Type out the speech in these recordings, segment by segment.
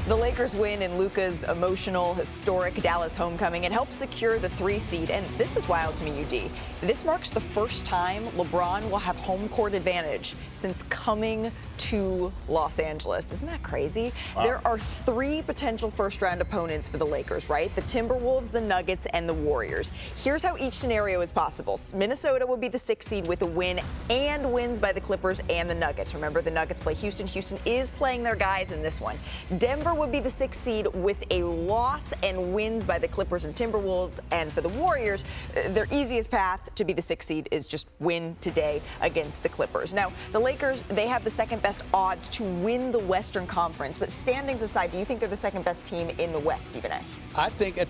The Lakers win in Luka's emotional, historic Dallas homecoming. It helps secure the 3 seed. And this is wild to me, UD. This marks the first time LeBron will have home court advantage since coming to Los Angeles. Isn't that crazy? Wow. There are 3 potential first-round opponents for the Lakers, right? The Timberwolves, the Nuggets, and the Warriors. Here's how each scenario is possible. Minnesota will be the 6th seed with a win and wins by the Clippers and the Nuggets. Remember, the Nuggets play Houston. Houston is playing their guys in this one. Denver would be the 6th seed with a loss and wins by the Clippers and Timberwolves. And for the Warriors, their easiest path to be the 6th seed is just win today against the Clippers. Now, the Lakers, they have the second best odds to win the Western Conference. But standings aside, do you think they're the second best team in the West, Stephen A? I think at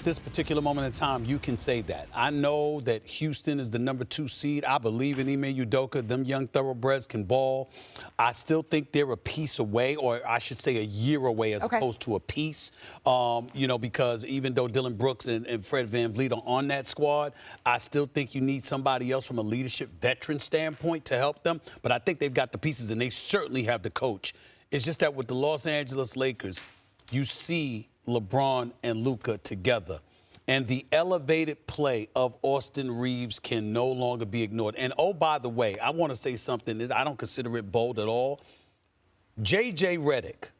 this particular moment in time, you can say that. I know that Houston is the number 2 seed. I believe in Ime Udoka. Them young thoroughbreds can ball. I still think they're a piece away, or I should say a year away as opposed to a piece. Because even though Dylan Brooks and Fred VanVleet are on that squad, I still think you need somebody else from a leadership veteran standpoint to help them. But I think they've got the pieces, and they certainly have the coach. It's just that with the Los Angeles Lakers, you see LeBron and Luka together. And the elevated play of Austin Reeves can no longer be ignored. And, oh, by the way, I want to say something that I don't consider it bold at all. J.J. Redick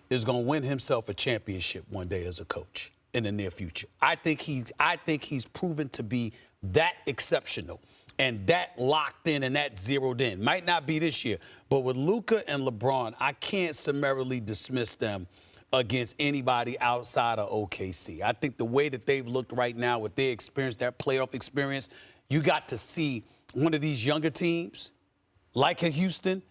is going to win himself a championship one day as a coach in the near future. I think he's proven to be that exceptional and that locked in and that zeroed in. Might not be this year, but with Luka and LeBron, I can't summarily dismiss them against anybody outside of OKC. I think the way that they've looked right now with their experience, that playoff experience, you got to see one of these younger teams, like a Houston,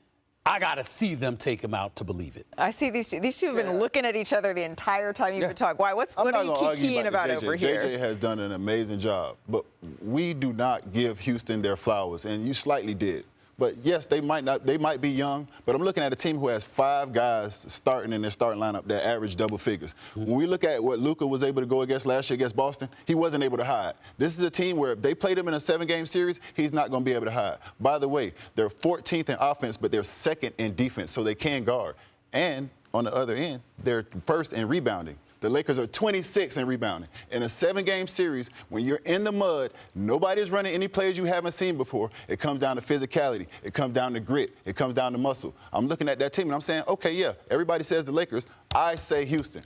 I got to see them take them out to believe it. I see these two have been looking at each other the entire time you've been talking. Why? What are you keying about over here? JJ has done an amazing job, but we do not give Houston their flowers, and you slightly did. But yes, they might be young, but I'm looking at a team who has 5 guys starting in their starting lineup that average double figures. When we look at what Luka was able to go against last year against Boston, he wasn't able to hide. This is a team where if they played him in a 7-game series, he's not going to be able to hide. By the way, they're 14th in offense, but they're 2nd in defense, so they can guard. And on the other end, they're 1st in rebounding. The Lakers are 26 in rebounding. In a 7-game series, when you're in the mud, nobody's running any plays you haven't seen before. It comes down to physicality. It comes down to grit. It comes down to muscle. I'm looking at that team, and I'm saying, okay, yeah, everybody says the Lakers. I say Houston.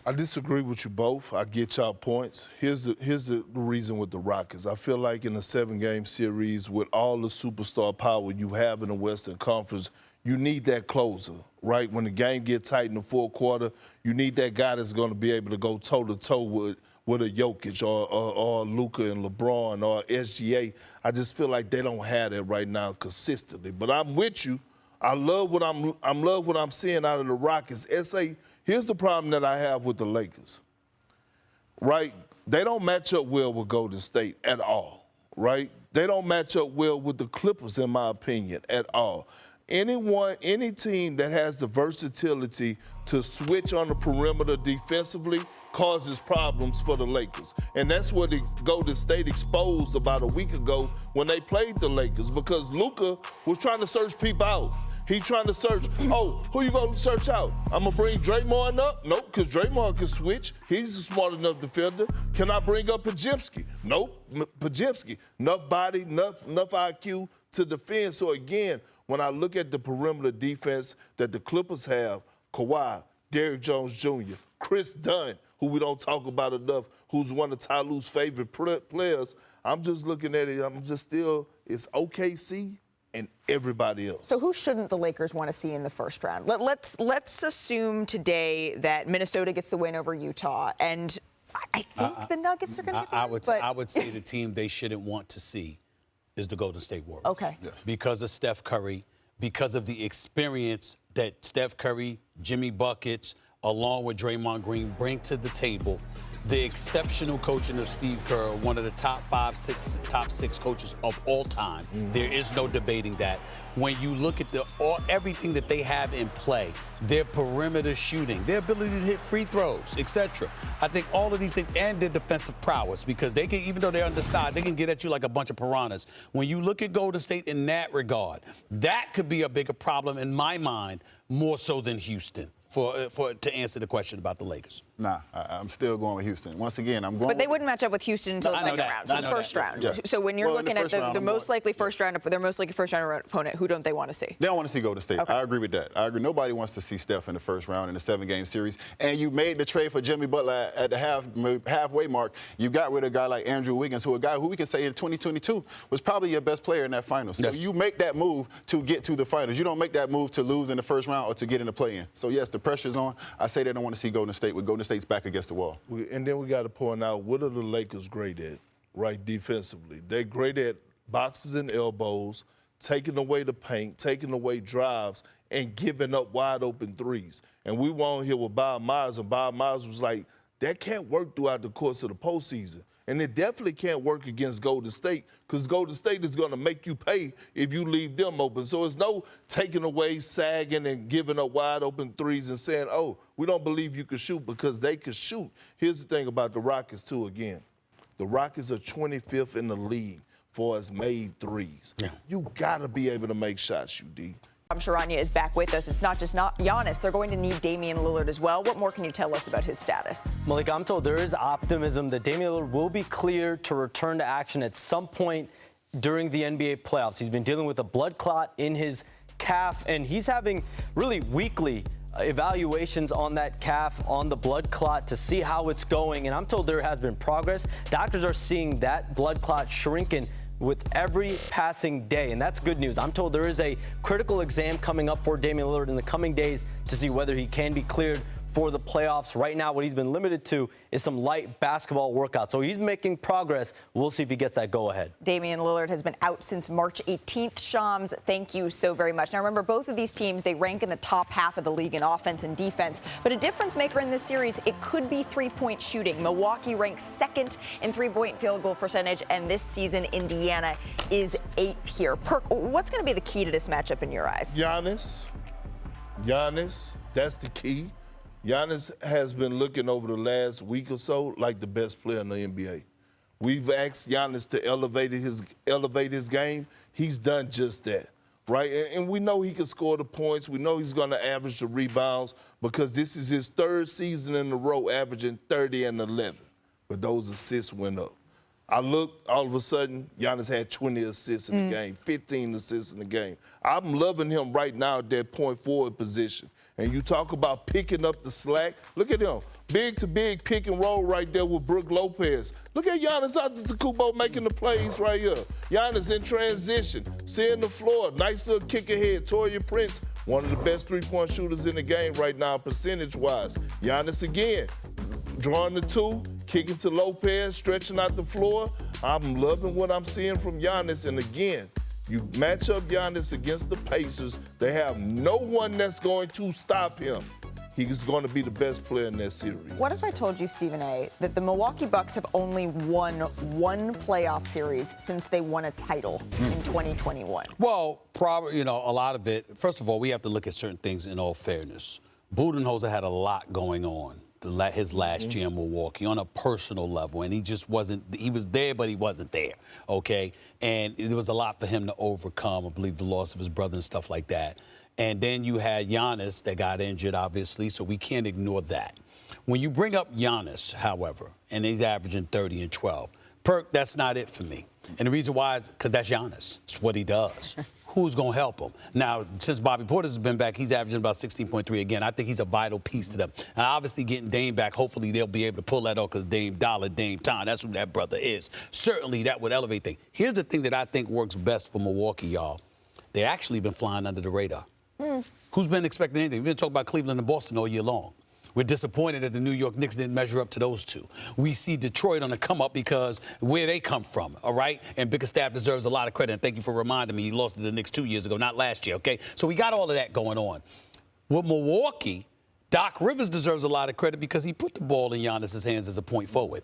I disagree with you both. I get y'all points. Here's the reason with the Rockets. I feel like in a 7-game series with all the superstar power you have in the Western Conference, you need that closer, right? When the game gets tight in the fourth quarter, you need that guy that's going to be able to go toe-to-toe with a Jokic or Luka and LeBron or SGA. I just feel like they don't have that right now consistently. But I'm with you. I love what I'm seeing out of the Rockets. Here's the problem that I have with the Lakers, right? They don't match up well with Golden State at all, right? They don't match up well with the Clippers, in my opinion, at all. Any team that has the versatility to switch on the perimeter defensively causes problems for the Lakers. And that's what the Golden State exposed about a week ago when they played the Lakers, because Luka was trying to search people out. He trying to search, who you going to search out? I'm going to bring Draymond up? Nope, because Draymond can switch. He's a smart enough defender. Can I bring up Podziemski? Nope, Podziemski. Enough body, enough IQ to defend. So again, when I look at the perimeter defense that the Clippers have, Kawhi, Derrick Jones Jr., Chris Dunn, who we don't talk about enough, who's one of Tyloo's favorite players, I'm just looking at it, it's OKC and everybody else. So who shouldn't the Lakers want to see in the first round? Let's assume today that Minnesota gets the win over Utah, and I think the Nuggets are going to get there. I would say the team they shouldn't want to see is the Golden State Warriors. Okay. Yes. Because of Steph Curry, because of the experience that Steph Curry, Jimmy Buckets, along with Draymond Green bring to the table, the exceptional coaching of Steve Kerr, one of the top 6 coaches of all time. There is no debating that. When you look at everything that they have in play, their perimeter shooting, their ability to hit free throws, etc. I think all of these things, and their defensive prowess, because they can, even though they're undersized, they can get at you like a bunch of piranhas. When you look at Golden State in that regard, that could be a bigger problem in my mind more so than Houston to answer the question about the Lakers. Nah, I'm still going with Houston. Once again, I'm going. But they wouldn't match up with Houston until the second round, so the first round. Yeah. So when you're looking at the most likely first round opponent, who don't they want to see? They don't want to see Golden State. Okay. I agree with that. I agree. Nobody wants to see Steph in the first round in a 7-game series. And you made the trade for Jimmy Butler at the halfway mark. You got rid of a guy like Andrew Wiggins, a guy who we can say in 2022 was probably your best player in that final. So you make that move to get to the finals. You don't make that move to lose in the first round or to get in the play-in. So yes, the pressure's on. I say they don't want to see Golden State with Golden State's back against the wall. And then we got to point out, what are the Lakers great at, right, defensively? They're great at boxes and elbows, taking away the paint, taking away drives, and giving up wide-open threes. And we were on here with Bob Myers, and Bob Myers was like, that can't work throughout the course of the postseason. And it definitely can't work against Golden State because Golden State is going to make you pay if you leave them open. So it's no taking away, sagging, and giving up wide-open threes and saying, oh, we don't believe you can shoot because they can shoot. Here's the thing about the Rockets, too, again. The Rockets are 25th in the league for as made threes. Yeah. You got to be able to make shots, UD. Sharanya is back with us. It's not Giannis. They're going to need Damian Lillard as well. What more can you tell us about his status? Malika, I'm told there is optimism that Damian Lillard will be cleared to return to action at some point during the NBA playoffs. He's been dealing with a blood clot in his calf, and he's having really weekly evaluations on that calf, on the blood clot to see how it's going. And I'm told there has been progress. Doctors are seeing that blood clot shrinking with every passing day, and that's good news. I'm told there is a critical exam coming up for Damian Lillard in the coming days to see whether he can be cleared for the playoffs. Right now, what he's been limited to is some light basketball workouts. So he's making progress. We'll see if he gets that go-ahead. Damian Lillard has been out since March 18th. Shams, thank you so very much. Now, remember, both of these teams, they rank in the top half of the league in offense and defense. But a difference maker in this series, it could be three-point shooting. Milwaukee ranks second in three-point field goal percentage, and this season, Indiana is 8th here. Perk, what's going to be the key to this matchup in your eyes? Giannis, that's the key. Giannis has been looking over the last week or so like the best player in the NBA. We've asked Giannis to elevate his game. He's done just that, right? And we know he can score the points. We know he's going to average the rebounds because this is his third season in a row averaging 30 and 11. But those assists went up. I looked, all of a sudden, Giannis had 20 assists in the game, 15 assists in the game. I'm loving him right now at that point forward position. And you talk about picking up the slack. Look at him. Big to big pick and roll right there with Brook Lopez. Look at Giannis Antetokounmpo making the plays right here. Giannis in transition, seeing the floor. Nice little kick ahead. Torian Prince, one of the best three-point shooters in the game right now percentage-wise. Giannis again, drawing the two, kicking to Lopez, stretching out the floor. I'm loving what I'm seeing from Giannis. And again, you match up Giannis against the Pacers, they have no one that's going to stop him. He's going to be the best player in that series. What if I told you, Stephen A., that the Milwaukee Bucks have only won one playoff series since they won a title in 2021? Well, probably, a lot of it, first of all, we have to look at certain things in all fairness. Budenholzer had a lot going on his last year in Milwaukee on a personal level, and he just wasn't, he was there, but he wasn't there, okay? And there was a lot for him to overcome, I believe the loss of his brother and stuff like that. And then you had Giannis that got injured, obviously, so we can't ignore that. When you bring up Giannis, however, and he's averaging 30 and 12, Perk, that's not it for me. And the reason why is because that's Giannis. It's what he does. Who's going to help him? Now, since Bobby Portis has been back, he's averaging about 16.3 again. I think he's a vital piece to them. And obviously getting Dame back, hopefully they'll be able to pull that off because Dame Dollar, Dame Time, that's who that brother is. Certainly that would elevate things. Here's the thing that I think works best for Milwaukee, y'all. They actually been flying under the radar. Who's been expecting anything? We've been talking about Cleveland and Boston all year long. We're disappointed that the New York Knicks didn't measure up to those two. We see Detroit on the come up because where they come from, all right? And Bickerstaff deserves a lot of credit. And thank you for reminding me he lost to the Knicks 2 years ago, not last year, okay? So we got all of that going on. With Milwaukee, Doc Rivers deserves a lot of credit because he put the ball in Giannis's hands as a point forward.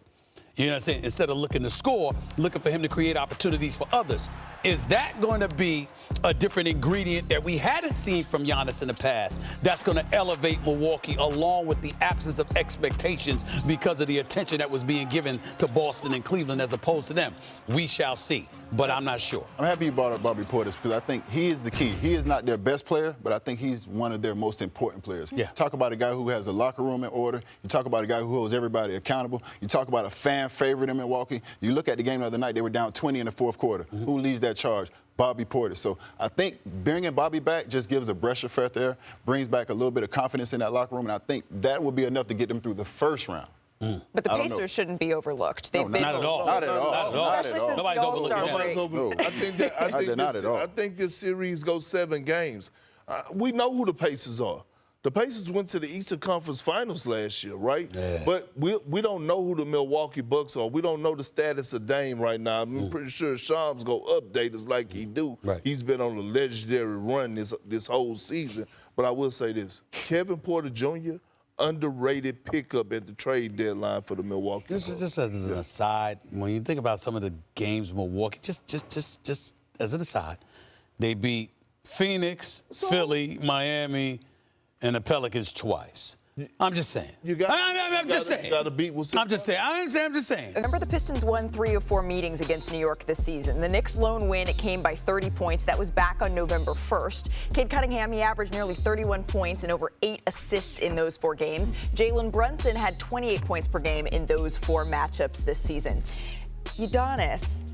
You know what I'm saying? Instead of looking to score, looking for him to create opportunities for others. Is that going to be a different ingredient that we hadn't seen from Giannis in the past that's going to elevate Milwaukee along with the absence of expectations because of the attention that was being given to Boston and Cleveland as opposed to them? We shall see, but I'm not sure. I'm happy you brought up Bobby Portis because I think he is the key. He is not their best player, but I think he's one of their most important players. Yeah. Talk about a guy who has a locker room in order. You talk about a guy who holds everybody accountable. You talk about a fan favorite in Milwaukee. You look at the game the other night, they were down 20 in the fourth quarter. Mm-hmm. Who leads that charge? Bobby Portis. So I think bringing Bobby back just gives a breath of fresh air, brings back a little bit of confidence in that locker room, and I think that will be enough to get them through the first round. But the Pacers shouldn't be overlooked. They've been not at all. Not at all. Not at all. Especially since Nobody's the All-Star overlooking break. I think this series goes 7 games. We know who the Pacers are. The Pacers went to the Eastern Conference Finals last year, right? Yeah. But we don't know who the Milwaukee Bucks are. We don't know the status of Dame right now. I'm pretty sure Shams go update us like he do. Right. He's been on a legendary run this whole season. But I will say this: Kevin Porter Jr. underrated pickup at the trade deadline for the Milwaukee Bucks. Just as an aside, when you think about some of the games Milwaukee, just as an aside, they beat Phoenix, Philly, Miami, and the Pelicans twice. I'm just saying. I'm just saying. I'm just saying. Remember, the Pistons won 3 of 4 meetings against New York this season. The Knicks' lone win, it came by 30 points. That was back on November 1st. Cade Cunningham, he averaged nearly 31 points and over 8 assists in those 4 games. Jalen Brunson had 28 points per game in those 4 matchups this season. Udonis,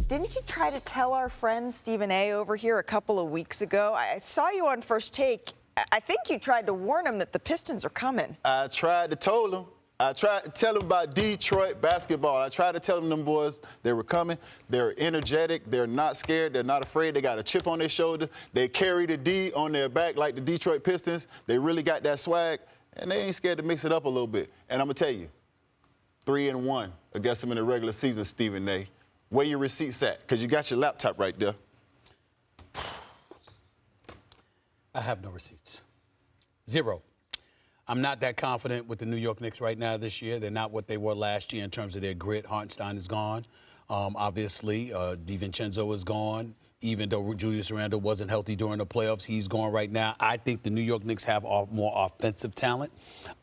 didn't you try to tell our friend Stephen A. over here a couple of weeks ago? I saw you on First Take. I think you tried to warn him that the Pistons are coming. I tried to tell him. I tried to tell him about Detroit basketball. I tried to tell them boys they were coming. They're energetic. They're not scared. They're not afraid. They got a chip on their shoulder. They carry the D on their back like the Detroit Pistons. They really got that swag, and they ain't scared to mix it up a little bit. And I'm going to tell you, 3-1 against them in the regular season, Stephen A. Where your receipts at? Because you got your laptop right there. I have no receipts. 0. I'm not that confident with the New York Knicks right now this year. They're not what they were last year in terms of their grit. Hartenstein is gone. Obviously, DiVincenzo is gone. Even though Julius Randle wasn't healthy during the playoffs, he's gone right now. I think the New York Knicks have more offensive talent.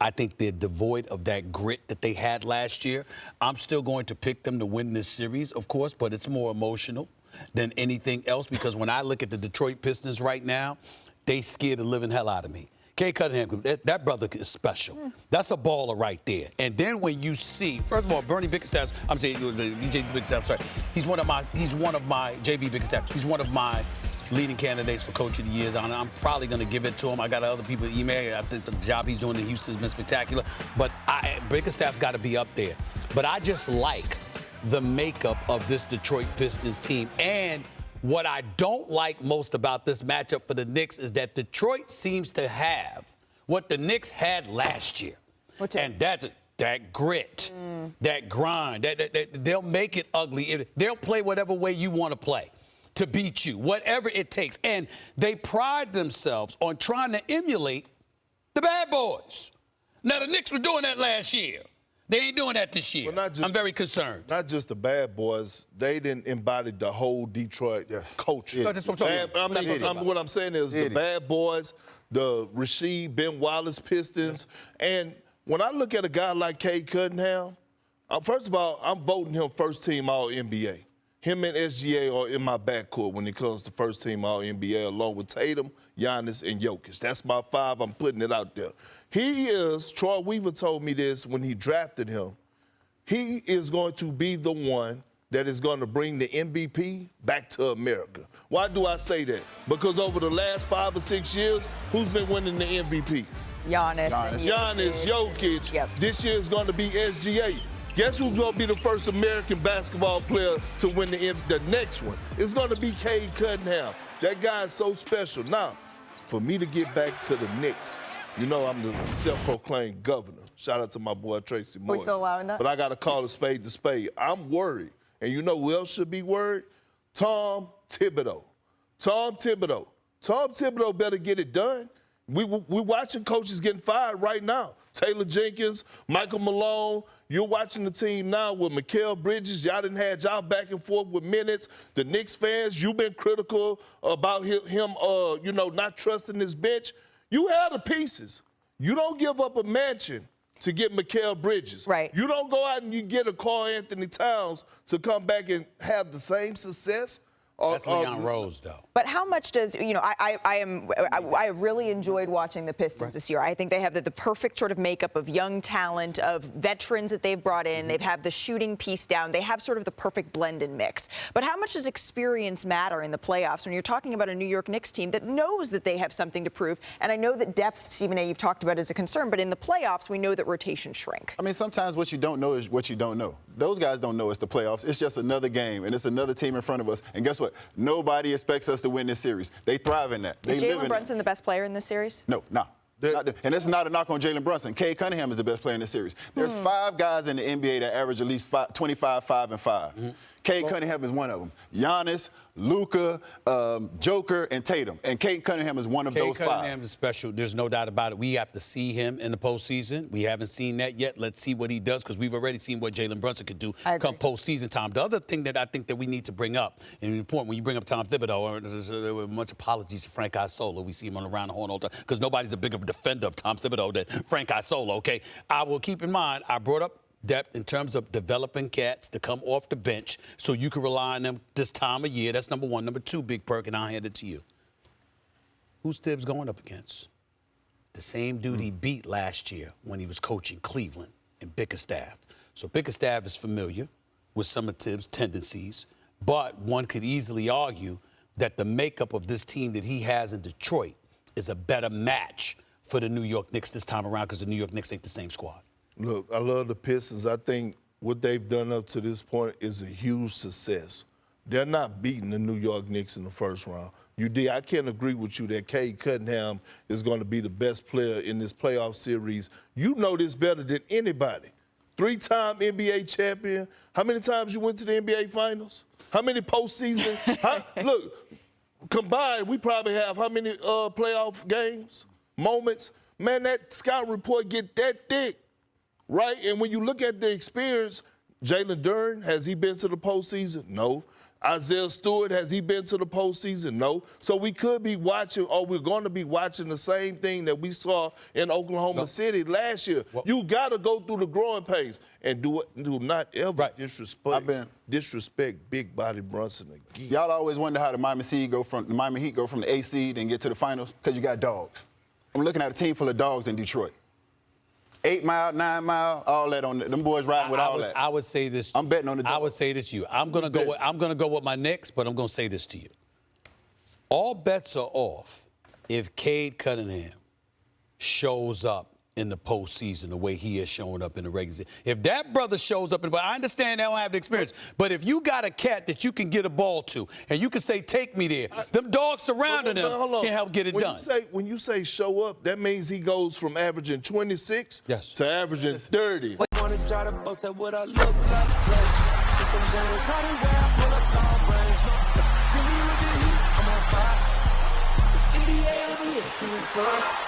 I think they're devoid of that grit that they had last year. I'm still going to pick them to win this series, of course, but it's more emotional than anything else because when I look at the Detroit Pistons right now, they scared the living hell out of me. Cade Cunningham, that brother is special. That's a baller right there. And then when you see, first of all, Bernie Bickerstaff, I'm saying BJ Bickerstaff, sorry, he's one of my JB Bickerstaff. He's one of my leading candidates for Coach of the Year. I'm probably going to give it to him. I got other people email. I think the job he's doing in Houston has been spectacular. But Bickerstaff's got to be up there. But I just like the makeup of this Detroit Pistons team. And what I don't like most about this matchup for the Knicks is that Detroit seems to have what the Knicks had last year. And that's that grit, that grind. They'll make it ugly. They'll play whatever way you want to play to beat you, whatever it takes. And they pride themselves on trying to emulate the bad boys. Now, the Knicks were doing that last year. They ain't doing that this year. Well, I'm very concerned. Not just the bad boys. They didn't embody the whole Detroit culture. No, that's what I'm talking what I'm saying is the bad boys, the Rasheed, Ben Wallace Pistons. And when I look at a guy like Cade Cunningham, first of all, I'm voting him first team All-NBA. Him and SGA are in my backcourt when it comes to first team All-NBA, along with Tatum, Giannis, and Jokic. That's my 5. I'm putting it out there. He is, Troy Weaver told me this when he drafted him, he is going to be the one that is going to bring the MVP back to America. Why do I say that? Because over the last 5 or 6 years, who's been winning the MVP? Giannis, Jokic. Yep. This year is going to be SGA. Guess who's going to be the first American basketball player to win the next one? It's going to be Cade Cunningham. That guy is so special. Now, for me to get back to the Knicks, you know I'm the self-proclaimed governor. Shout out to my boy Tracy Moore. We still allowing that? But I got to call a spade to spade. I'm worried. And you know who else should be worried? Tom Thibodeau. Tom Thibodeau better get it done. We're watching coaches getting fired right now. Taylor Jenkins, Michael Malone. You're watching the team now with Mikal Bridges. Y'all didn't have y'all back and forth with minutes. The Knicks fans, you've been critical about him not trusting his bench. You have the pieces. You don't give up a mansion to get Mikal Bridges. Right. You don't go out and you get a Karl Anthony Towns to come back and have the same success. That's Leon Rose, though. But how much does, I really enjoyed watching the Pistons this year. I think they have the perfect sort of makeup of young talent, of veterans that they've brought in. They've had the shooting piece down. They have sort of the perfect blend and mix. But how much does experience matter in the playoffs when you're talking about a New York Knicks team that knows that they have something to prove? And I know that depth, Stephen A., you've talked about is a concern, but in the playoffs, we know that rotations shrink. I mean, sometimes what you don't know is what you don't know. Those guys don't know it's the playoffs. It's just another game, and it's another team in front of us. And guess what? Nobody expects us to win this series. They thrive in that. Is Jalen Brunson the best player in this series? No, nah. And this is not a knock on Jalen Brunson. Cade Cunningham is the best player in this series. There's 5 guys in the NBA that average at least 25, 5, and 5. Cade Cunningham is one of them. Giannis, Luka, Joker, and Tatum. And Cade Cunningham is one of those 5. Cade Cunningham is special. There's no doubt about it. We have to see him in the postseason. We haven't seen that yet. Let's see what he does, because we've already seen what Jalen Brunson could do come postseason time. The other thing that I think that we need to bring up, and it's important when you bring up Tom Thibodeau, there were much apologies to Frank Isola. We see him on around the horn all the time, because nobody's a bigger defender of Tom Thibodeau than Frank Isola, okay? I will keep in mind, I brought up depth in terms of developing cats to come off the bench so you can rely on them this time of year. That's number 1. Number 2, Big Perk, and I'll hand it to you. Who's Tibbs going up against? The same dude he beat last year when he was coaching Cleveland in Bickerstaff. So Bickerstaff is familiar with some of Tibbs' tendencies, but one could easily argue that the makeup of this team that he has in Detroit is a better match for the New York Knicks this time around, because the New York Knicks ain't the same squad. Look, I love the Pistons. I think what they've done up to this point is a huge success. They're not beating the New York Knicks in the first round. I can't agree with you that Cade Cunningham is going to be the best player in this playoff series. You know this better than anybody. 3-time NBA champion. How many times you went to the NBA Finals? How many postseason? Look, combined, we probably have how many playoff games, moments? Man, that scout report get that thick. Right? And when you look at the experience, Jalen Duren, has he been to the postseason? No. Isaiah Stewart, has he been to the postseason? No. So we could be watching, or we're going to be watching the same thing that we saw in Oklahoma City last year. You got to go through the growing pains and do not ever disrespect big body Brunson again. Y'all always wonder how the Miami Heat go from the A seed and get to the finals, because you got dogs. I'm looking at a team full of dogs in Detroit. 8 Mile, 9 Mile, all that on them boys riding with all that. I would say this. I'm betting on the dogs. I would say this to you. I'm gonna go with my Knicks, but I'm gonna say this to you. All bets are off if Cade Cunningham shows up in the postseason the way he is showing up in the regular season. If that brother shows up, but I understand they don't have the experience, but if you got a cat that you can get a ball to and you can say, take me there, them dogs surrounding them can't help get it done. When you say show up, that means he goes from averaging 26 to averaging 30. I'm on fire.